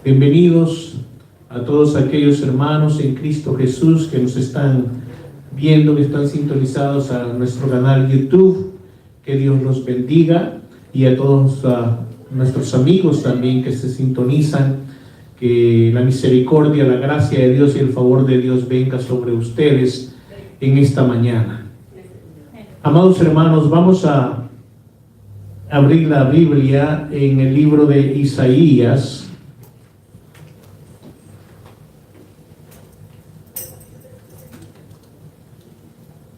Bienvenidos a todos aquellos hermanos en Cristo Jesús que nos están viendo, que están sintonizados a nuestro canal YouTube. Que Dios los bendiga, y a todos nuestros amigos también que se sintonizan. Que la misericordia, la gracia de Dios y el favor de Dios venga sobre ustedes en esta mañana. Amados hermanos, vamos a abrir la Biblia en el libro de Isaías.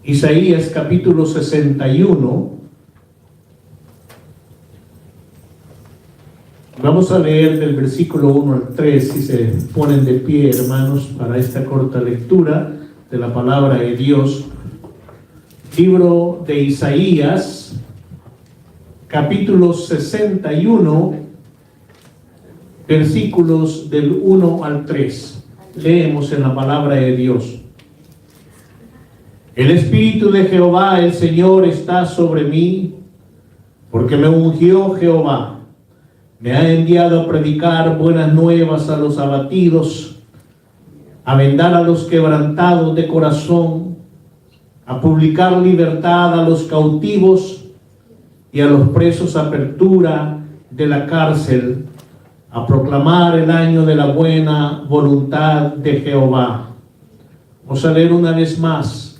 Isaías capítulo 61. Vamos a leer del versículo 1 al 3, si se ponen de pie, hermanos, para esta corta lectura de la palabra de Dios. Libro de Isaías, capítulo 61, versículos del 1 al 3. Leemos en la palabra de Dios. El Espíritu de Jehová, el Señor, está sobre mí, porque me ungió Jehová. Me ha enviado a predicar buenas nuevas a los abatidos, a vendar a los quebrantados de corazón, a publicar libertad a los cautivos y a los presos apertura de la cárcel, a proclamar el año de la buena voluntad de Jehová. Vamos a leer una vez más.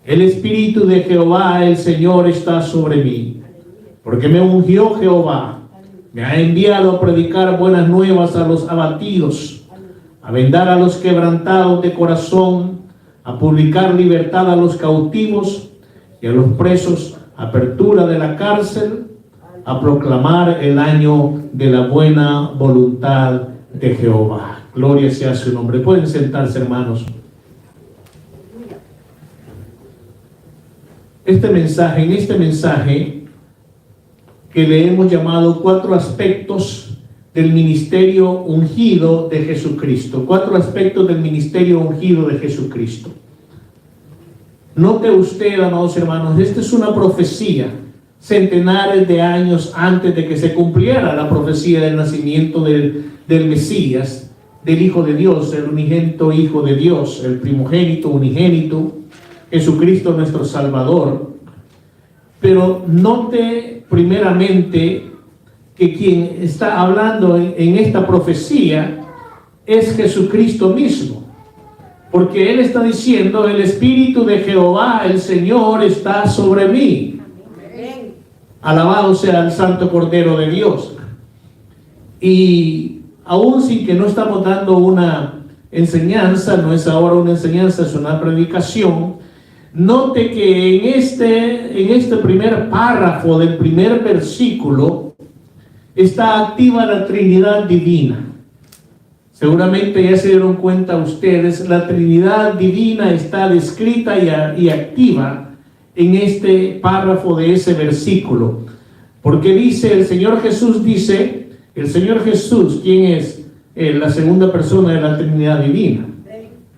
El Espíritu de Jehová, el Señor, está sobre mí, porque me ungió Jehová. Me ha enviado a predicar buenas nuevas a los abatidos, a vendar a los quebrantados de corazón, a publicar libertad a los cautivos y a los presos apertura de la cárcel, a proclamar el año de la buena voluntad de Jehová. Gloria sea su nombre. Pueden sentarse, hermanos. En este mensaje que le hemos llamado 4 aspectos del ministerio ungido de Jesucristo. 4 aspectos del ministerio ungido de Jesucristo. Note usted, amados hermanos, esta es una profecía centenares de años antes de que se cumpliera la profecía del nacimiento del Mesías, del Hijo de Dios, el unigénito Hijo de Dios, el primogénito, unigénito, Jesucristo nuestro Salvador. Pero note primeramente que quien está hablando en esta profecía es Jesucristo mismo, porque Él está diciendo: el Espíritu de Jehová, el Señor, está sobre mí. Amén. Alabado sea el Santo Cordero de Dios. Y aún sin que no estamos dando una enseñanza, no es ahora una enseñanza, es una predicación. Note que en este primer párrafo del primer versículo está activa la Trinidad divina. Seguramente ya se dieron cuenta ustedes, la Trinidad divina está descrita y activa en este párrafo de ese versículo. Porque dice, el Señor Jesús, ¿quién es la segunda persona de la Trinidad divina?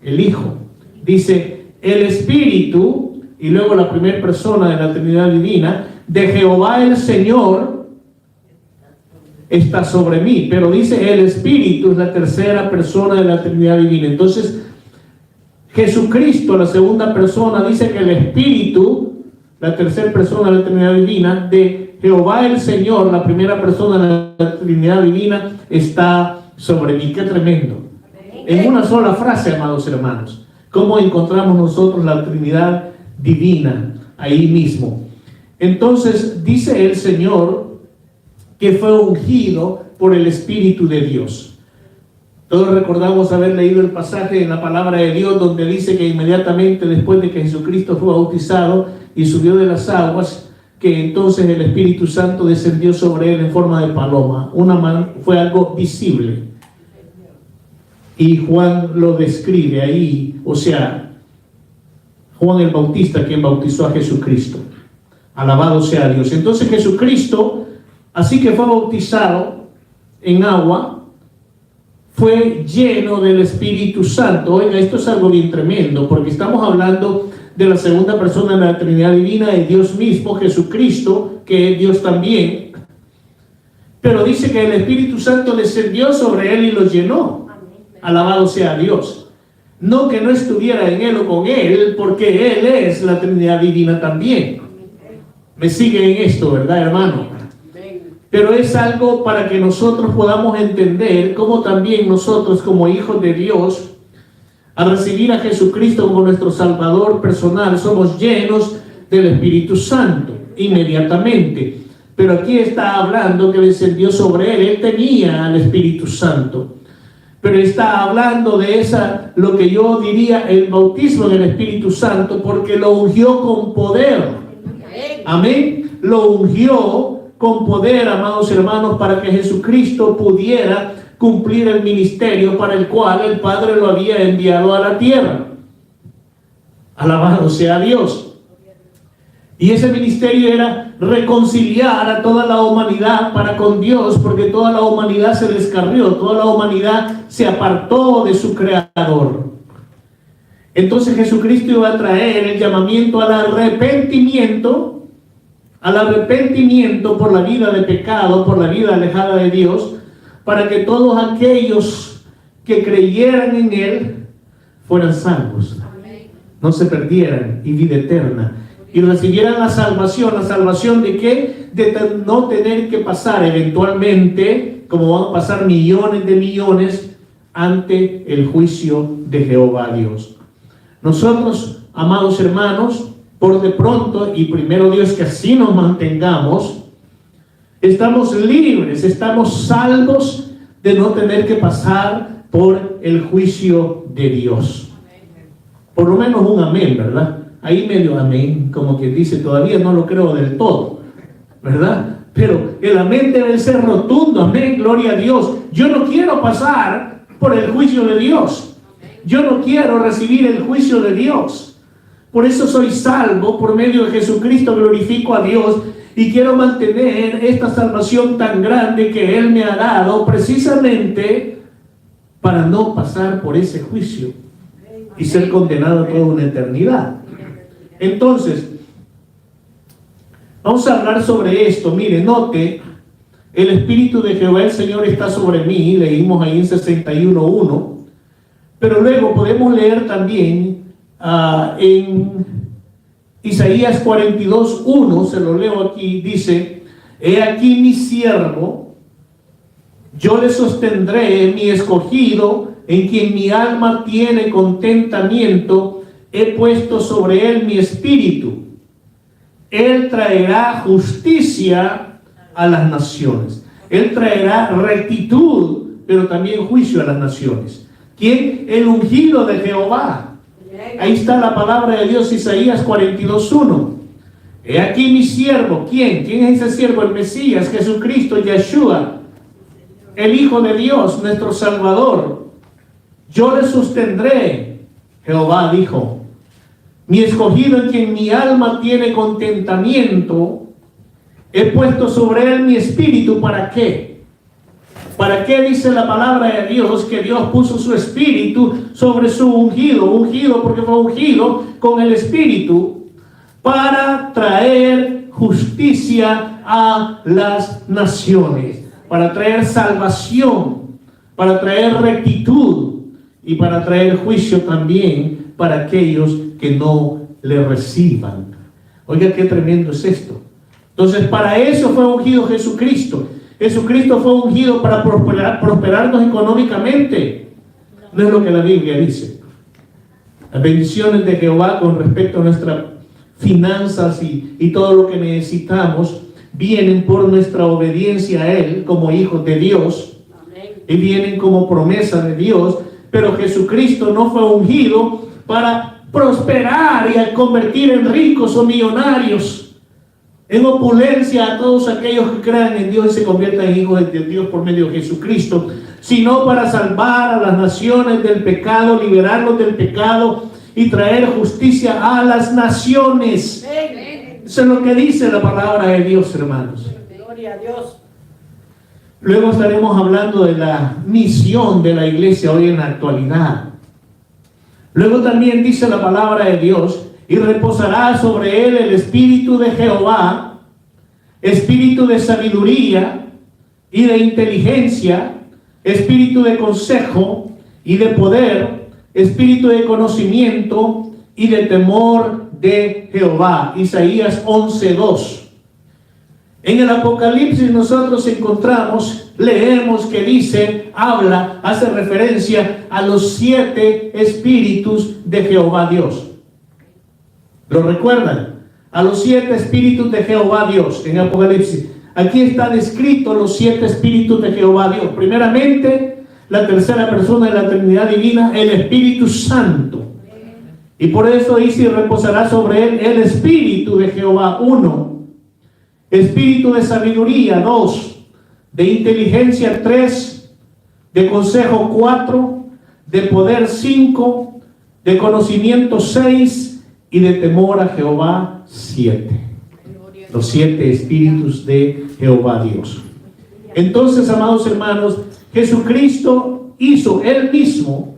El Hijo. Dice, el Espíritu, y luego la primera persona de la Trinidad divina, de Jehová el Señor, está sobre mí. Pero dice, el Espíritu es la tercera persona de la Trinidad divina. Entonces, Jesucristo, la segunda persona, dice que el Espíritu, la tercera persona de la Trinidad divina, de Jehová el Señor, la primera persona de la Trinidad divina, está sobre mí. ¡Qué tremendo! En una sola frase, amados hermanos. ¿Cómo encontramos nosotros la Trinidad divina ahí mismo? Entonces dice el Señor que fue ungido por el Espíritu de Dios. Todos recordamos haber leído el pasaje en la palabra de Dios donde dice que inmediatamente después de que Jesucristo fue bautizado y subió de las aguas, que entonces el Espíritu Santo descendió sobre él en forma de paloma. Fue algo visible. Y Juan lo describe ahí, o sea, Juan el Bautista, quien bautizó a Jesucristo. Alabado sea Dios. Entonces Jesucristo, así que fue bautizado en agua, fue lleno del Espíritu Santo. Oiga, esto es algo bien tremendo, porque estamos hablando de la segunda persona de la Trinidad divina, de Dios mismo, Jesucristo, que es Dios también. pero dice que el Espíritu Santo descendió sobre él y lo llenó. Alabado sea Dios. No que no estuviera en él o con él, porque él es la Trinidad Divina también. Me sigue en esto, ¿verdad, hermano? Pero es algo para que nosotros podamos entender cómo también nosotros como hijos de Dios, al recibir a Jesucristo como nuestro Salvador personal, somos llenos del Espíritu Santo inmediatamente. Pero aquí está hablando que descendió sobre él. Él tenía al Espíritu Santo. Pero está hablando de lo que yo diría, el bautismo en el Espíritu Santo, porque lo ungió con poder. Amén. Lo ungió con poder, amados hermanos, para que Jesucristo pudiera cumplir el ministerio para el cual el Padre lo había enviado a la tierra. Alabado sea Dios. Y ese ministerio era reconciliar a toda la humanidad para con Dios, porque toda la humanidad se descarrió, toda la humanidad se apartó de su Creador. Entonces Jesucristo iba a traer el llamamiento al arrepentimiento por la vida de pecado, por la vida alejada de Dios, para que todos aquellos que creyeran en Él fueran salvos, no se perdieran, y vida eterna. Y recibieran la salvación ¿de qué? De no tener que pasar eventualmente, como van a pasar millones de millones, ante el juicio de Jehová Dios. Nosotros, amados hermanos, por de pronto, y primero Dios que así nos mantengamos, estamos libres, estamos salvos de no tener que pasar por el juicio de Dios. Por lo menos un amén, ¿verdad? Ahí medio amén, como que dice, todavía no lo creo del todo, ¿verdad? Pero el amén debe ser rotundo, amén, gloria a Dios. Yo no quiero pasar por el juicio de Dios. Yo no quiero recibir el juicio de Dios. Por eso soy salvo, por medio de Jesucristo glorifico a Dios y quiero mantener esta salvación tan grande que Él me ha dado precisamente para no pasar por ese juicio y ser condenado toda una eternidad. Entonces, vamos a hablar sobre esto. Mire, note, el Espíritu de Jehová el Señor está sobre mí, leímos ahí en 61:1, pero luego podemos leer también en Isaías 42:1, se lo leo aquí, dice: he aquí mi siervo, yo le sostendré, mi escogido, en quien mi alma tiene contentamiento. He puesto sobre él mi espíritu. Él traerá justicia a las naciones. Él traerá rectitud, pero también juicio a las naciones. ¿Quién? El ungido de Jehová. Ahí está la palabra de Dios, Isaías 42:1. He aquí mi siervo. ¿Quién? ¿Quién es ese siervo? El Mesías, Jesucristo, Yeshua, el Hijo de Dios, nuestro Salvador. Yo le sostendré, Jehová dijo. Mi escogido, en quien mi alma tiene contentamiento, he puesto sobre él mi espíritu. ¿Para qué? ¿Para qué dice la palabra de Dios que Dios puso su espíritu sobre su ungido? Ungido porque fue ungido con el espíritu para traer justicia a las naciones, para traer salvación, para traer rectitud y para traer juicio también para aquellos que no le reciban. Oiga, qué tremendo es esto. Entonces, para eso fue ungido Jesucristo. Jesucristo fue ungido para prosperarnos económicamente. No es lo que la Biblia dice. Las bendiciones de Jehová con respecto a nuestras finanzas y todo lo que necesitamos vienen por nuestra obediencia a Él como hijos de Dios. Y vienen como promesa de Dios. Pero Jesucristo no fue ungido para prosperar y a convertir en ricos o millonarios, en opulencia a todos aquellos que crean en Dios y se conviertan en hijos de Dios por medio de Jesucristo, sino para salvar a las naciones del pecado, liberarlos del pecado y traer justicia a las naciones. Eso es lo que dice la palabra de Dios, hermanos. Gloria a Dios. Luego estaremos hablando de la misión de la iglesia hoy en la actualidad. Luego también dice la palabra de Dios: y reposará sobre él el espíritu de Jehová, espíritu de sabiduría, y de inteligencia, espíritu de consejo y de poder, espíritu de conocimiento y de temor de Jehová. Isaías 11:2. En el Apocalipsis nosotros encontramos, leemos que dice, habla, hace referencia a los 7 espíritus de Jehová Dios. ¿Lo recuerdan? A los 7 espíritus de Jehová Dios en Apocalipsis. Aquí están escritos los 7 espíritus de Jehová Dios. Primeramente, la tercera persona de la Trinidad Divina, el Espíritu Santo. Y por eso dice, y reposará sobre él el Espíritu de Jehová, 1. Espíritu de sabiduría, 2. De inteligencia, 3. De consejo, 4. De poder, 5. De conocimiento, 6. Y de temor a Jehová, 7. Los 7 espíritus de Jehová Dios. Entonces, amados hermanos, Jesucristo hizo él mismo,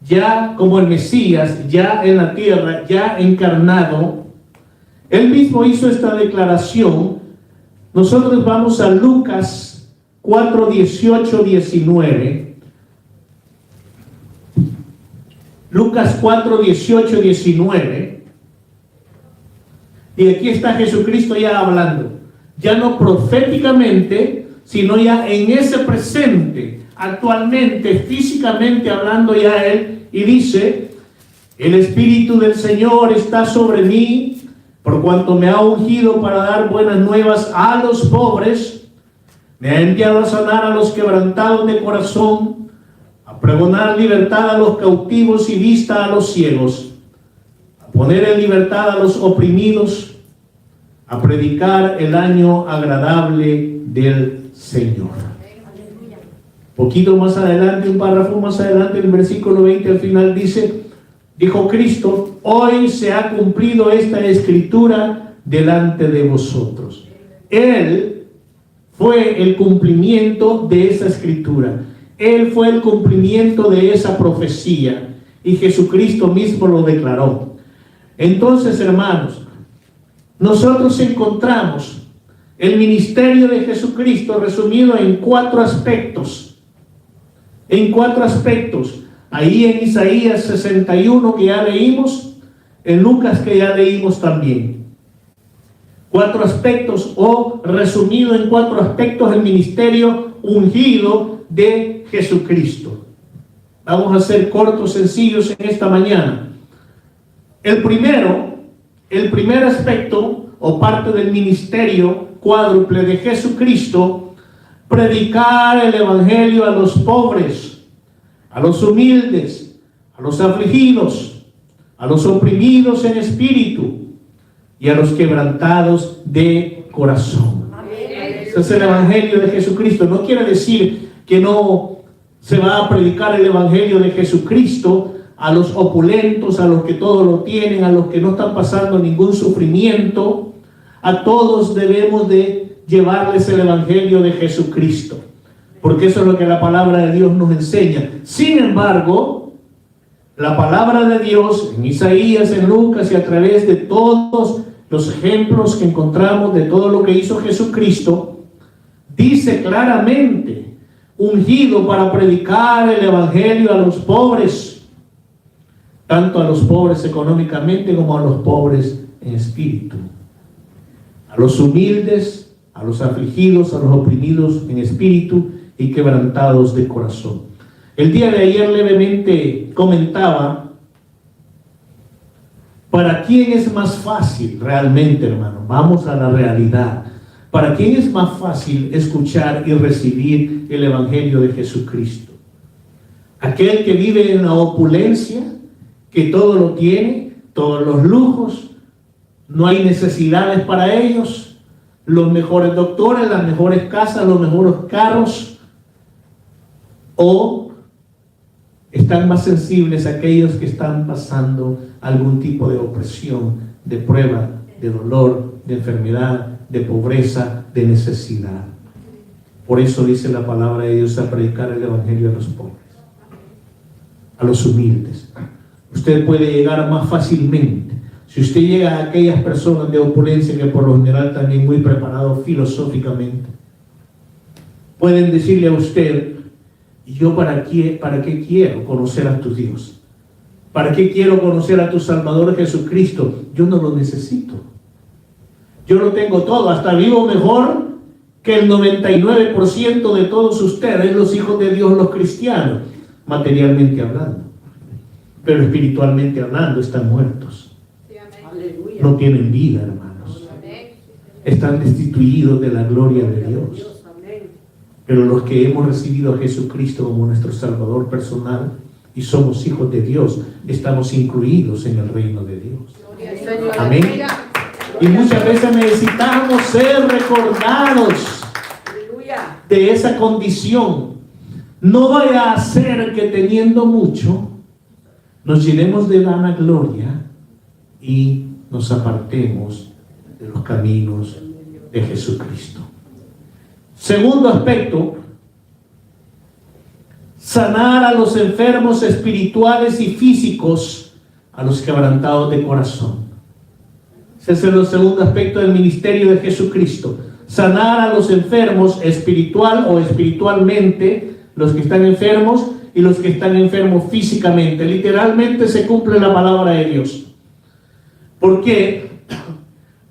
ya como el Mesías, ya en la tierra, ya encarnado, él mismo hizo esta declaración. Nosotros vamos a Lucas 4, 18, 19. Lucas 4, 18, 19. Y aquí está Jesucristo ya hablando, ya no proféticamente, sino ya en ese presente, actualmente, físicamente hablando ya él, y dice, el Espíritu del Señor está sobre mí, por cuanto me ha ungido para dar buenas nuevas a los pobres, me ha enviado a sanar a los quebrantados de corazón, a pregonar libertad a los cautivos y vista a los ciegos, a poner en libertad a los oprimidos, a predicar el año agradable del Señor. Poquito más adelante, un párrafo más adelante, en el versículo 20 al final dice, dijo Cristo, hoy se ha cumplido esta escritura delante de vosotros. Él fue el cumplimiento de esa escritura. Él fue el cumplimiento de esa profecía. Y Jesucristo mismo lo declaró. Entonces, hermanos, nosotros encontramos el ministerio de Jesucristo resumido en 4 aspectos. En 4 aspectos. Ahí en Isaías 61 que ya leímos, en Lucas que ya leímos también. 4 aspectos, o resumido en 4 aspectos, el ministerio ungido de Jesucristo. Vamos a ser cortos, sencillos en esta mañana. El primer aspecto o parte del ministerio cuádruple de Jesucristo, predicar el evangelio a los pobres, a los humildes, a los afligidos, a los oprimidos en espíritu y a los quebrantados de corazón. Ese es el evangelio de Jesucristo. No quiere decir que no se va a predicar el evangelio de Jesucristo a los opulentos, a los que todo lo tienen, a los que no están pasando ningún sufrimiento. A todos debemos de llevarles el evangelio de Jesucristo, porque eso es lo que la palabra de Dios nos enseña. Sin embargo, la palabra de Dios en Isaías, en Lucas y a través de todos los ejemplos que encontramos de todo lo que hizo Jesucristo, dice claramente, ungido para predicar el evangelio a los pobres, tanto a los pobres económicamente como a los pobres en espíritu, a los humildes, a los afligidos, a los oprimidos en espíritu y quebrantados de corazón. El día de ayer levemente comentaba, ¿para quién es más fácil realmente, hermano? Vamos a la realidad. ¿Para quién es más fácil escuchar y recibir el evangelio de Jesucristo? ¿Aquel que vive en la opulencia, que todo lo tiene, todos los lujos, no hay necesidades para ellos, los mejores doctores, las mejores casas, los mejores carros? ¿O están más sensibles aquellos que están pasando algún tipo de opresión, de prueba, de dolor, de enfermedad, de pobreza, de necesidad? Por eso dice la palabra de Dios, a predicar el evangelio a los pobres, a los humildes. Usted puede llegar más fácilmente si usted llega a aquellas personas de opulencia, que por lo general también muy preparados filosóficamente, pueden decirle a usted: ¿y yo para qué quiero conocer a tu Dios? ¿Para qué quiero conocer a tu Salvador Jesucristo? Yo no lo necesito. Yo lo tengo todo, hasta vivo mejor que el 99% de todos ustedes, los hijos de Dios, los cristianos, materialmente hablando. Pero espiritualmente hablando están muertos. No tienen vida, hermanos. Están destituidos de la gloria de Dios. Pero los que hemos recibido a Jesucristo como nuestro Salvador personal y somos hijos de Dios, estamos incluidos en el reino de Dios. Amén. Y muchas veces necesitamos ser recordados de esa condición. No vaya a ser que teniendo mucho nos llenemos de vanagloria y nos apartemos de los caminos de Jesucristo. Segundo aspecto: sanar a los enfermos espirituales y físicos, a los quebrantados de corazón. Ese es el segundo aspecto del ministerio de Jesucristo: sanar a los enfermos espiritual o espiritualmente, los que están enfermos y los que están enfermos físicamente. Literalmente se cumple la palabra de Dios. ¿Por qué?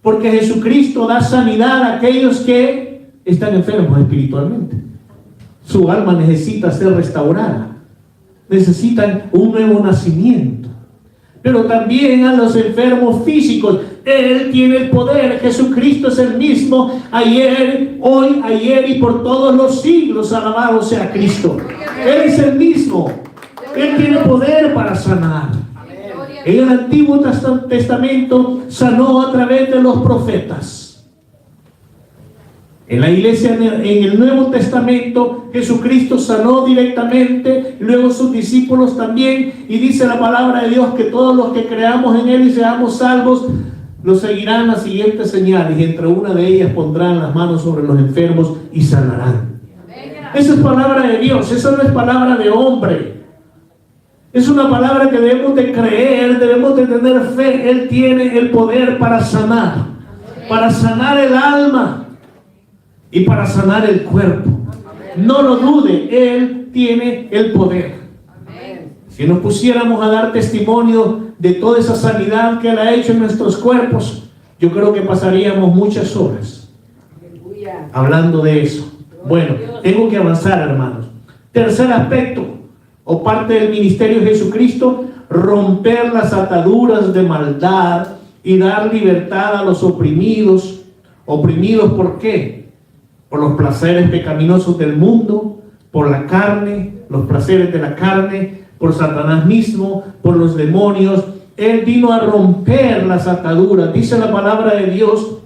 Porque Jesucristo da sanidad a aquellos que están enfermos espiritualmente. Su alma necesita ser restaurada, necesitan un nuevo nacimiento. Pero también a los enfermos físicos. Él tiene el poder. Jesucristo es el mismo ayer, hoy, ayer y por todos los siglos. Alabado sea Cristo. Él es el mismo. Él tiene poder para sanar. En el Antiguo Testamento sanó a través de los profetas. En la iglesia, en el Nuevo Testamento, Jesucristo sanó directamente, luego sus discípulos también, y dice la palabra de Dios que todos los que creamos en Él y seamos salvos, lo seguirán las siguientes señales, y entre una de ellas pondrán las manos sobre los enfermos y sanarán. Esa es palabra de Dios, esa no es palabra de hombre. Es una palabra que debemos de creer, debemos de tener fe. Él tiene el poder para sanar el alma y para sanar el cuerpo. No lo dude, Él tiene el poder. Si nos pusiéramos a dar testimonio de toda esa sanidad que Él ha hecho en nuestros cuerpos, yo creo que pasaríamos muchas horas hablando de eso. Bueno, tengo que avanzar, hermanos. Tercer aspecto, o parte del ministerio de Jesucristo: romper las ataduras de maldad y dar libertad a los oprimidos. ¿Oprimidos por qué? Por los placeres pecaminosos del mundo, por la carne, los placeres de la carne, por Satanás mismo, por los demonios. Él vino a romper las ataduras. Dice la palabra de Dios,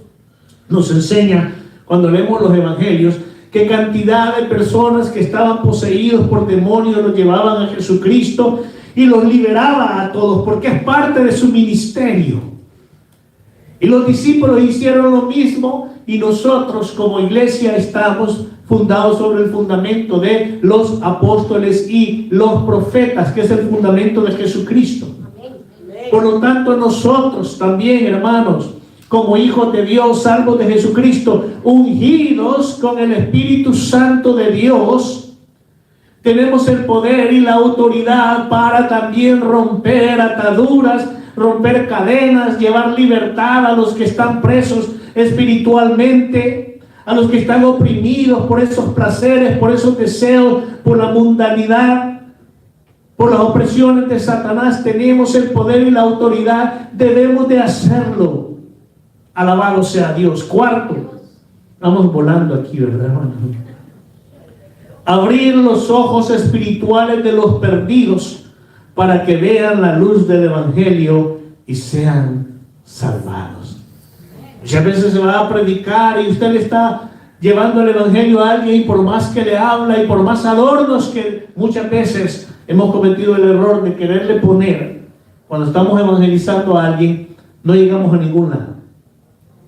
nos enseña cuando leemos los evangelios, qué cantidad de personas que estaban poseídos por demonios los llevaban a Jesucristo y los liberaba a todos, porque es parte de su ministerio. Y los discípulos hicieron lo mismo, y nosotros como iglesia estamos fundados sobre el fundamento de los apóstoles y los profetas, que es el fundamento de Jesucristo. Por lo tanto, nosotros también, hermanos, como hijos de Dios, salvos de Jesucristo, ungidos con el Espíritu Santo de Dios, tenemos el poder y la autoridad para también romper ataduras, romper cadenas, llevar libertad a los que están presos espiritualmente, a los que están oprimidos por esos placeres, por esos deseos, por la mundanidad, por las opresiones de Satanás. Tenemos el poder y la autoridad, debemos de hacerlo. Alabado sea Dios. Cuarto, vamos volando aquí, ¿verdad, hermano? Abrir los ojos espirituales de los perdidos para que vean la luz del Evangelio y sean salvados. Muchas veces se va a predicar y usted le está llevando el Evangelio a alguien, y por más que le habla y por más adornos que muchas veces hemos cometido el error de quererle poner, cuando estamos evangelizando a alguien, no llegamos a ningún lado.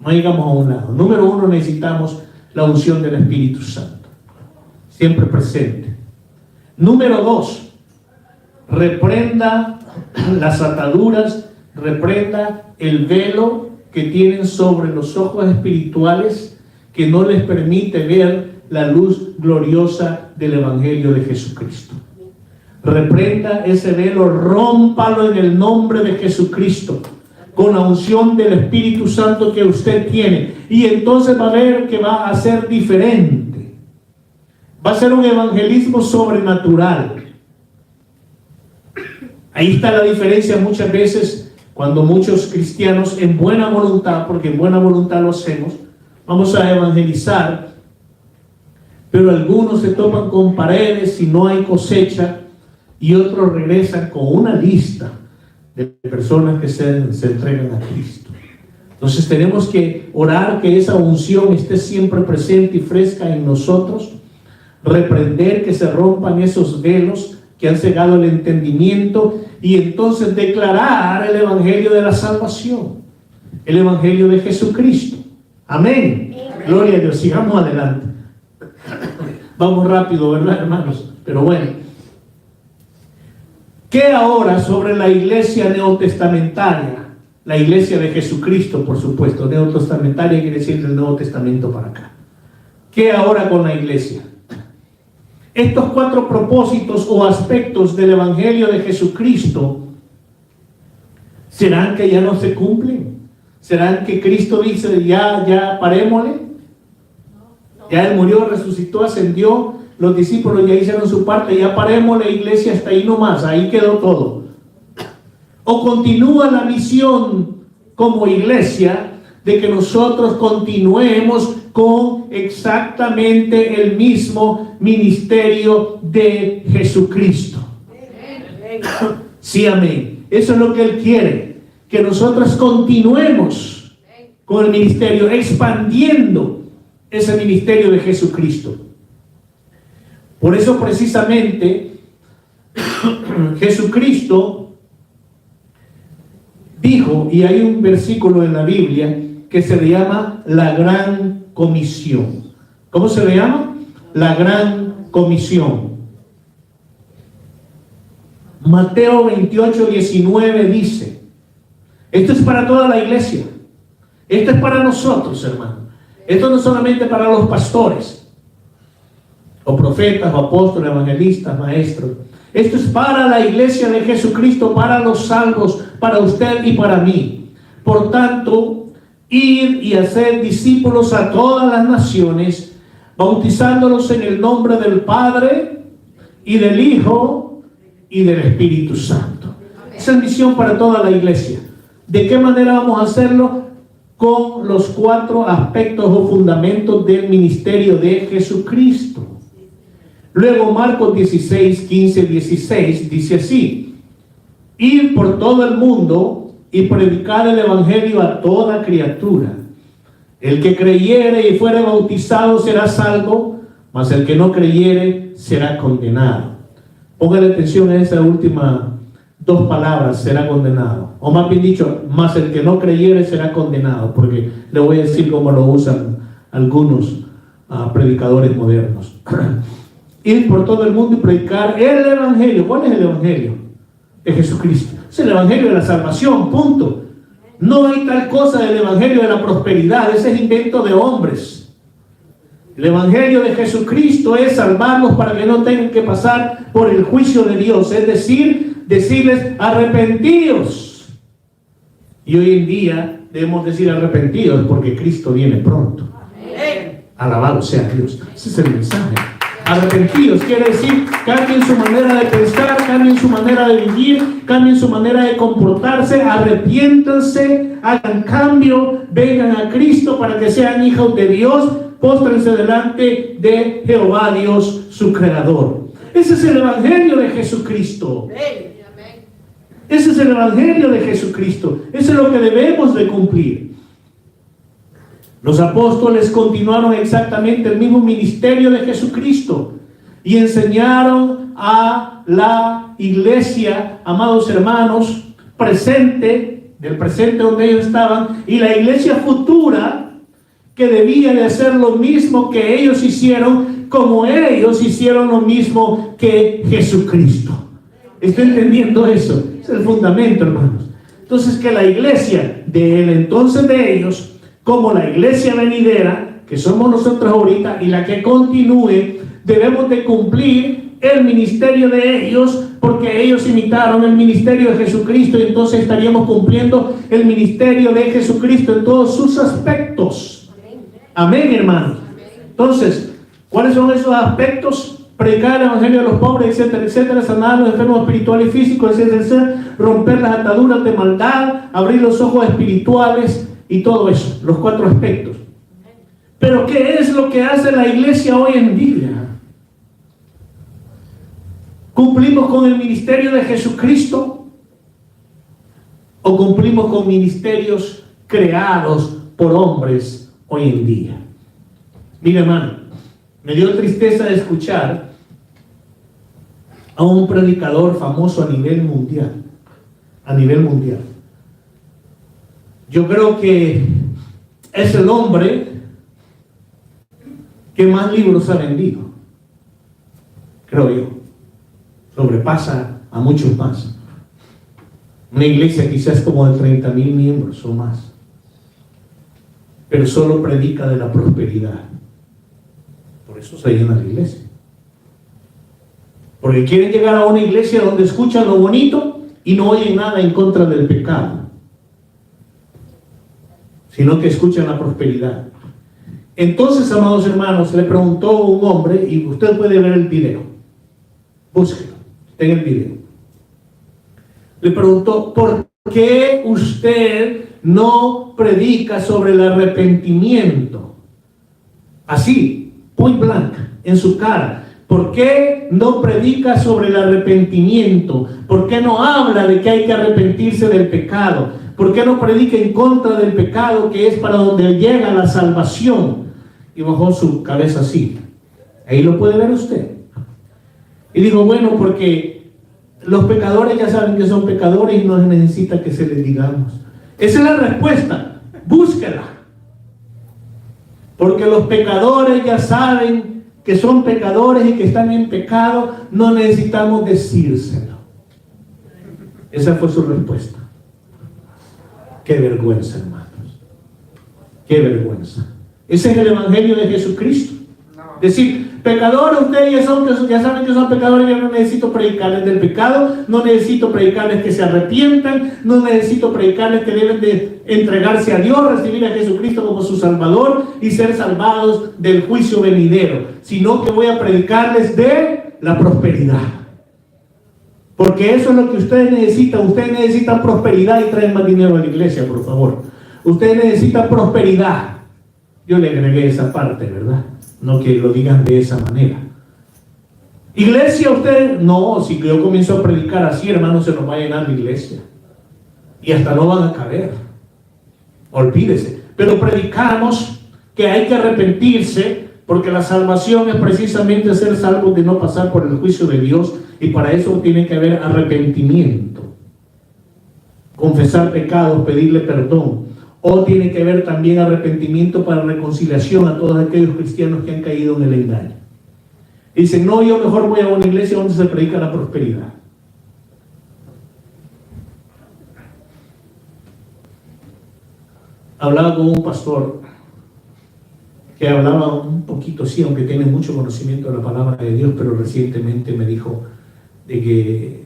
No llegamos a un lado. Número uno, necesitamos la unción del Espíritu Santo, siempre presente. Número dos, reprenda las ataduras, reprenda el velo que tienen sobre los ojos espirituales, que no les permite ver la luz gloriosa del Evangelio de Jesucristo. Reprenda ese velo, rómpalo en el nombre de Jesucristo, con la unción del Espíritu Santo que usted tiene. Y entonces va a ver que va a ser diferente. Va a ser un evangelismo sobrenatural. Ahí está la diferencia muchas veces cuando muchos cristianos en buena voluntad, porque en buena voluntad lo hacemos, vamos a evangelizar, pero algunos se topan con paredes y no hay cosecha, y otros regresan con una lista de personas que se entregan a Cristo. Entonces tenemos que orar que esa unción esté siempre presente y fresca en nosotros, reprender que se rompan esos velos que han cegado el entendimiento, y entonces declarar el Evangelio de la salvación, el Evangelio de Jesucristo. Amén. Gloria a Dios. Sigamos adelante. Vamos rápido, ¿verdad, hermanos? Pero bueno. ¿Qué ahora sobre la iglesia neotestamentaria? La iglesia de Jesucristo, por supuesto. Neotestamentaria quiere decir del Nuevo Testamento para acá. ¿Qué ahora con la iglesia? Estos 4 propósitos o aspectos del Evangelio de Jesucristo, ¿serán que ya no se cumplen? ¿Serán que Cristo dice, ya parémosle? Ya Él murió, resucitó, ascendió, los discípulos ya hicieron su parte, ya parémosle, iglesia, hasta ahí nomás, ahí quedó todo? ¿O continúa la misión como iglesia de que nosotros continuemos con exactamente el mismo ministerio de Jesucristo? Sí, amén. Eso es lo que Él quiere, que nosotros continuemos con el ministerio, expandiendo ese ministerio de Jesucristo. Por eso precisamente Jesucristo dijo, y hay un versículo en la Biblia que se le llama la Gran Comisión. ¿Cómo se le llama? La Gran Comisión. Mateo 28:19 dice, esto es para toda la iglesia, esto es para nosotros, hermano. Esto no es solamente para los pastores, o profetas, o apóstoles, evangelistas, maestros. Esto es para la iglesia de Jesucristo, para los salvos, para usted y para mí. Por tanto, ir y hacer discípulos a todas las naciones, bautizándolos en el nombre del Padre, y del Hijo, y del Espíritu Santo. Esa es misión para toda la iglesia. ¿De qué manera vamos a hacerlo? Con los 4 aspectos o fundamentos del ministerio de Jesucristo. Luego Marcos 16:15-16 dice así: ir por todo el mundo y predicar el evangelio a toda criatura. El que creyere y fuere bautizado será salvo, mas el que no creyere será condenado. Póngale atención a esas últimas 2 palabras, será condenado. O más bien dicho, mas el que no creyere será condenado, porque le voy a decir cómo lo usan algunos predicadores modernos. Ir por todo el mundo y predicar el evangelio. ¿Cuál es el evangelio? De Jesucristo. Es el evangelio de la salvación, punto. No hay tal cosa del evangelio de la prosperidad, ese es invento de hombres. El evangelio de Jesucristo es salvarlos para que no tengan que pasar por el juicio de Dios, es decir, decirles arrepentidos. Y hoy en día debemos decir arrepentidos porque Cristo viene pronto. Alabado sea Dios. Ese es el mensaje. Arrepentidos quiere decir cambien su manera de pensar, cambien su manera de vivir, cambien su manera de comportarse, arrepiéntanse, hagan cambio, vengan a Cristo para que sean hijos de Dios, póstrense delante de Jehová Dios, su creador. Ese es el evangelio de Jesucristo. Ese es el evangelio de Jesucristo. Eso es lo que debemos de cumplir. Los apóstoles continuaron exactamente el mismo ministerio de Jesucristo y enseñaron a la iglesia, amados hermanos, del presente donde ellos estaban, y la iglesia futura, que debía de hacer lo mismo que ellos hicieron, como ellos hicieron lo mismo que Jesucristo. ¿Está entendiendo eso? Es el fundamento, hermanos. Entonces, que la iglesia del entonces de ellos, como la iglesia venidera, que somos nosotros ahorita y la que continúe, debemos de cumplir el ministerio de ellos, porque ellos imitaron el ministerio de Jesucristo, y entonces estaríamos cumpliendo el ministerio de Jesucristo en todos sus aspectos. Amén, hermanos. Entonces, ¿cuáles son esos aspectos? Predicar el evangelio a los pobres, etcétera, etcétera, sanar a los enfermos espirituales y físicos, etcétera, etcétera, romper las ataduras de maldad, abrir los ojos espirituales y todo eso, los 4 aspectos. Pero ¿qué es lo que hace la iglesia hoy en día? ¿Cumplimos con el ministerio de Jesucristo o cumplimos con ministerios creados por hombres hoy en día? Mira, hermano, me dio tristeza de escuchar a un predicador famoso a nivel mundial. A nivel mundial. Yo creo que es el hombre que más libros ha vendido. Creo yo. Sobrepasa a muchos más. Una iglesia quizás como de 30,000 miembros o más. Pero solo predica de la prosperidad. Por eso se llena la iglesia. Porque quieren llegar a una iglesia donde escuchan lo bonito y no oyen nada en contra del pecado, sino que escuchan la prosperidad. Entonces, amados hermanos, le preguntó un hombre, y usted puede ver el video, búsquelo, está en el video. Le preguntó: ¿por qué usted no predica sobre el arrepentimiento? Así, point blank, en su cara. ¿Por qué no predica sobre el arrepentimiento? ¿Por qué no habla de que hay que arrepentirse del pecado? ¿Por qué no predica en contra del pecado, que es para donde llega la salvación? Y bajó su cabeza así. Ahí lo puede ver usted. Y dijo: bueno, porque los pecadores ya saben que son pecadores y no necesita que se les digamos. Esa es la respuesta. Búsquela. Porque los pecadores ya saben que son pecadores y que están en pecado, no necesitamos decírselo. Esa fue su respuesta. Qué vergüenza, hermanos. Qué vergüenza. Ese es el evangelio de Jesucristo. Decir: pecadores, ustedes ya saben que son pecadores, yo no necesito predicarles del pecado, no necesito predicarles que se arrepientan, no necesito predicarles que deben de entregarse a Dios, recibir a Jesucristo como su Salvador y ser salvados del juicio venidero, sino que voy a predicarles de la prosperidad. Porque eso es lo que ustedes necesitan. Ustedes necesitan prosperidad y traen más dinero a la iglesia, por favor. Ustedes necesitan prosperidad. Yo le agregué esa parte, ¿verdad? No que lo digan de esa manera. Iglesia, ustedes, no, si yo comienzo a predicar así, hermanos, se nos va a llenar la iglesia. Y hasta no van a caber. Olvídese. Pero predicamos que hay que arrepentirse, porque la salvación es precisamente ser salvos de no pasar por el juicio de Dios, y para eso tiene que haber arrepentimiento. Confesar pecados, pedirle perdón. O tiene que haber también arrepentimiento para reconciliación a todos aquellos cristianos que han caído en el engaño. Dicen: no, yo mejor voy a una iglesia donde se predica la prosperidad. Hablaba con un pastor que hablaba un poquito, sí, aunque tiene mucho conocimiento de la palabra de Dios, pero recientemente me dijo de que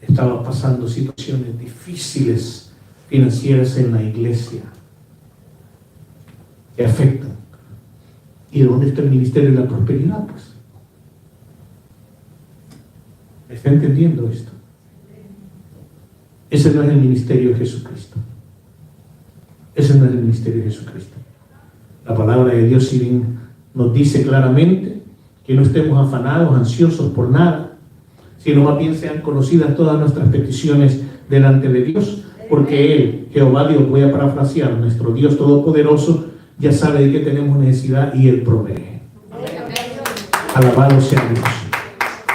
estaba pasando situaciones difíciles financieras en la iglesia que afectan. ¿Y dónde está el ministerio de la prosperidad? Pues, ¿está entendiendo esto? Ese no es el ministerio de Jesucristo. Ese no es el ministerio de Jesucristo. La palabra de Dios, si bien nos dice claramente que no estemos afanados, ansiosos por nada, sino más bien sean conocidas todas nuestras peticiones delante de Dios, porque Él, Jehová Dios, voy a parafrasear, nuestro Dios Todopoderoso, ya sabe de qué tenemos necesidad y Él provee. Alabado sea Dios.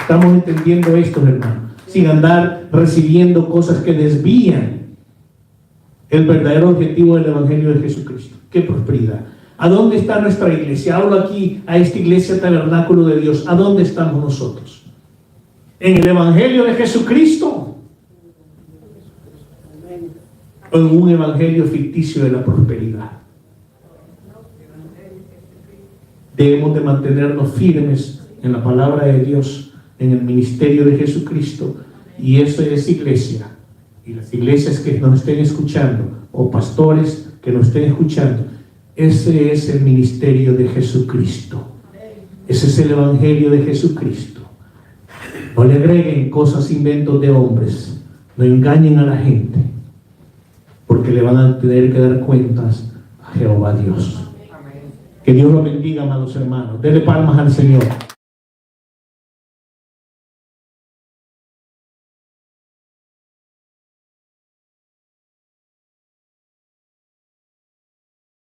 Estamos entendiendo esto, hermano, sin andar recibiendo cosas que desvían el verdadero objetivo del evangelio de Jesucristo. ¡Qué prosperidad! ¿A dónde está nuestra iglesia? Hablo aquí a esta iglesia tabernáculo de Dios. ¿A dónde estamos nosotros? ¿En el evangelio de Jesucristo? ¿O en un evangelio ficticio de la prosperidad? Debemos de mantenernos firmes en la palabra de Dios, en el ministerio de Jesucristo. Y eso es iglesia. Y las iglesias que nos estén escuchando, o pastores que nos estén escuchando, ese es el ministerio de Jesucristo. Ese es el evangelio de Jesucristo. No le agreguen cosas, inventos de hombres. No engañen a la gente, porque le van a tener que dar cuentas a Jehová Dios. Que Dios lo bendiga, amados hermanos. Denle palmas al Señor.